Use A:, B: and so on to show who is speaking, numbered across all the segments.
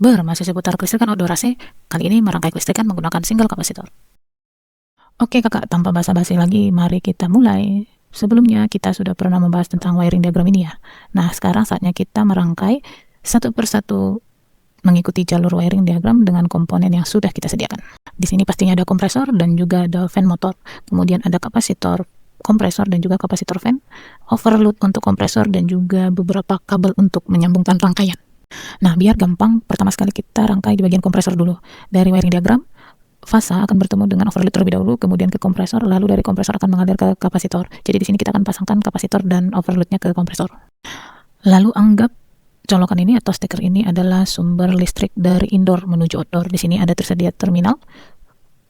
A: Masih seputar kelistrikan outdoor AC, kali ini merangkai kelistrikan menggunakan single kapasitor. Oke kakak, tanpa basa-basi lagi, mari kita mulai. Sebelumnya kita sudah pernah membahas tentang wiring diagram ini ya. Nah sekarang saatnya kita merangkai satu persatu mengikuti jalur wiring diagram dengan komponen yang sudah kita sediakan. Di sini pastinya ada kompresor dan juga ada fan motor. Kemudian ada kapasitor kompresor dan juga kapasitor fan, overload untuk kompresor dan juga beberapa kabel untuk menyambungkan rangkaian. Nah, biar gampang, pertama sekali kita rangkai di bagian kompresor dulu. Dari wiring diagram, fasa akan bertemu dengan overload terlebih dahulu, kemudian ke kompresor, lalu dari kompresor akan mengalir ke kapasitor. Jadi di sini kita akan pasangkan kapasitor dan overloadnya ke kompresor. Lalu anggap colokan ini atau steker ini adalah sumber listrik dari indoor menuju outdoor. Di sini ada tersedia terminal.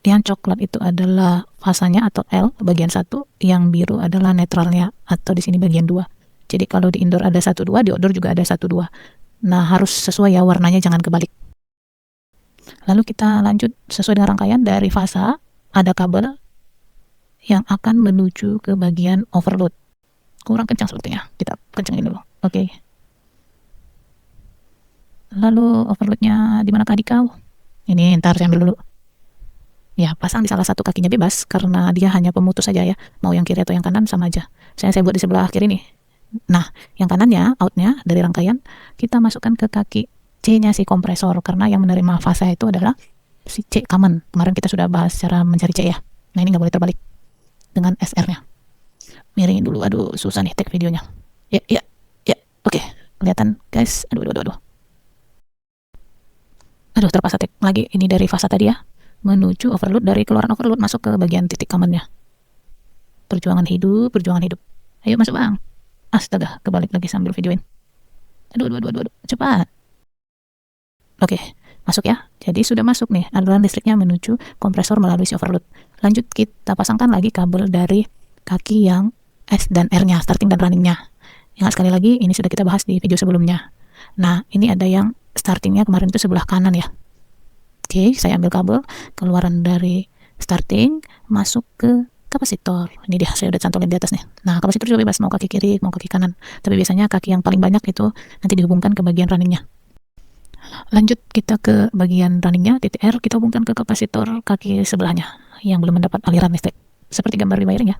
A: Yang coklat itu adalah fasanya atau L bagian 1, yang biru adalah netralnya atau di sini bagian 2. Jadi kalau di indoor ada 1 2, di outdoor juga ada 1 2. Nah, harus sesuai ya warnanya, jangan kebalik. Lalu kita lanjut sesuai dengan rangkaian. Dari fasa ada kabel yang akan menuju ke bagian overload. Kurang kencang sepertinya, kita kencangin dulu. Oke. Lalu overloadnya di manakah di kau? Ini ntar saya ambil dulu. Ya, pasang di salah satu kakinya bebas karena dia hanya pemutus saja ya. Mau yang kiri atau yang kanan sama aja. Saya buat di sebelah kiri nih. Nah, yang kanannya, outnya dari rangkaian, kita masukkan ke kaki C-nya si kompresor, karena yang menerima fasa itu adalah si C common. Kemarin kita sudah bahas cara mencari C ya. Nah, ini nggak boleh terbalik dengan SR-nya. Miringin dulu, aduh susah nih take videonya. Ya, oke. Kelihatan guys, aduh. Aduh, terpaksa take lagi. Ini dari fasa tadi ya, menuju overload, dari keluaran overload masuk ke bagian titik common-nya. Perjuangan hidup. Ayo masuk bang. Astaga, kebalik lagi sambil videoin. Aduh, cepat. Oke, masuk ya. Jadi sudah masuk nih, aliran listriknya menuju kompresor melalui si overload. Lanjut kita pasangkan lagi kabel dari kaki yang S dan R-nya, starting dan running-nya. Ingat sekali lagi, ini sudah kita bahas di video sebelumnya. Nah, ini ada yang starting-nya kemarin itu sebelah kanan ya. Oke, saya ambil kabel, keluaran dari starting, masuk ke kapasitor. Ini dia, saya udah cantolin di atas nih. Nah, kapasitor juga bebas, mau kaki kiri, mau kaki kanan. Tapi biasanya kaki yang paling banyak itu nanti dihubungkan ke bagian runningnya. Lanjut kita ke bagian runningnya, titik R, kita hubungkan ke kapasitor kaki sebelahnya yang belum mendapat aliran listrik. Seperti gambar di wiring ya.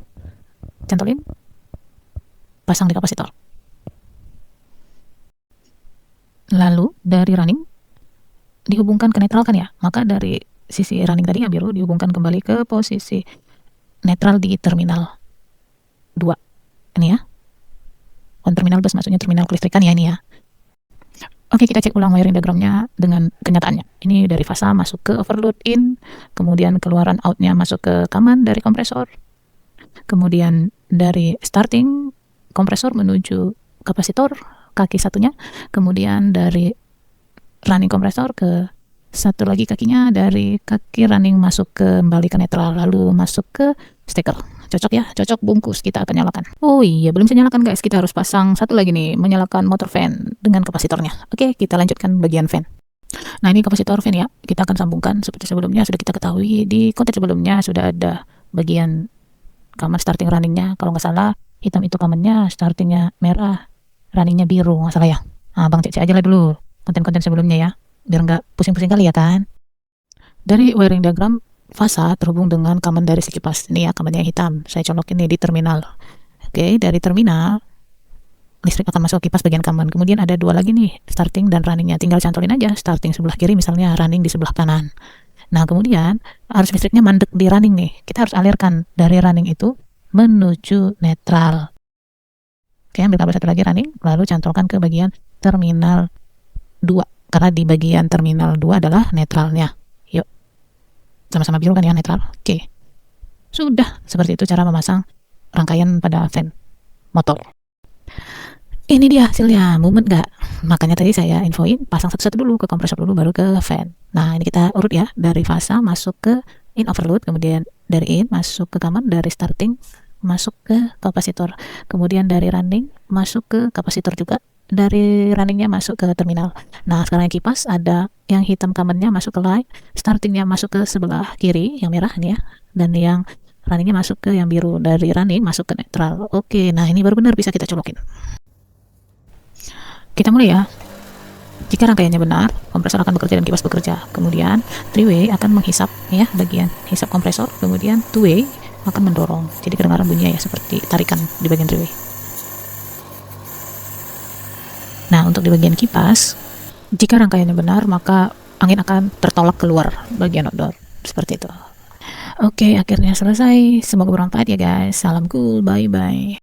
A: Cantolin, pasang di kapasitor. Lalu dari running dihubungkan ke netral kan ya. Maka dari sisi running tadi yang biru dihubungkan kembali ke posisi netral di terminal 2. Ini ya. Terminal bus maksudnya terminal kelistrikan ya ini ya. Oke, kita cek ulang wiring diagramnya dengan kenyataannya. Ini dari fasa masuk ke overload in, kemudian keluaran outnya masuk ke common dari kompresor. Kemudian dari starting kompresor menuju kapasitor kaki satunya, kemudian dari running kompresor ke satu lagi kakinya, dari kaki running masuk kembali ke netral, lalu masuk ke steker. Cocok ya, cocok, bungkus, kita akan nyalakan. Oh iya, belum saya nyalakan guys, kita harus pasang satu lagi nih, menyalakan motor fan dengan kapasitornya. Oke, kita lanjutkan bagian fan. Nah, ini kapasitor fan ya, kita akan sambungkan seperti sebelumnya, sudah kita ketahui di konten sebelumnya sudah ada bagian common starting runningnya. Kalau nggak salah, hitam itu commonnya, startingnya merah, runningnya biru, nggak salah ya. Nah, bang cek aja lah dulu konten-konten sebelumnya ya, biar nggak pusing-pusing kali ya kan. Dari wiring diagram, fasa terhubung dengan common dari si kipas. Ini ya, commonnya hitam. Saya colokin nih di terminal. Oke, dari terminal, listrik akan masuk ke kipas bagian common. Kemudian ada dua lagi nih, starting dan runningnya. Tinggal cantolin aja, starting sebelah kiri misalnya, running di sebelah kanan. Nah, kemudian arus listriknya mandek di running nih. Kita harus alirkan dari running itu menuju netral. Oke, ambil kabel satu lagi running, lalu cantolkan ke bagian terminal 2. Karena di bagian terminal 2 adalah netralnya. Yuk. Sama-sama biru kan ya, netral. Oke. Sudah, seperti itu cara memasang rangkaian pada fan motor. Ini dia hasilnya, mumet gak? Makanya tadi saya infoin, pasang satu-satu dulu, ke kompresor dulu, baru ke fan. Nah, ini kita urut ya, dari fasa masuk ke in overload, kemudian dari in masuk ke common, dari starting masuk ke kapasitor, kemudian dari running masuk ke kapasitor juga, dari runningnya masuk ke terminal. Nah, sekarang yang kipas ada yang hitam commonnya masuk ke line, startingnya masuk ke sebelah kiri yang merah nih ya, dan yang runningnya masuk ke yang biru, dari running masuk ke netral. Oke, nah ini baru benar bisa kita colokin. Kita mulai ya. Jika rangkaiannya benar, kompresor akan bekerja dan kipas bekerja. Kemudian, three-way akan menghisap ya bagian hisap kompresor, kemudian two-way akan mendorong. Jadi kedengaran bunyinya ya seperti tarikan di bagian three-way. Nah, untuk di bagian kipas, jika rangkaiannya benar, maka angin akan tertolak keluar bagian outdoor. Seperti itu. Oke, akhirnya selesai. Semoga bermanfaat ya guys. Salam cool, bye-bye.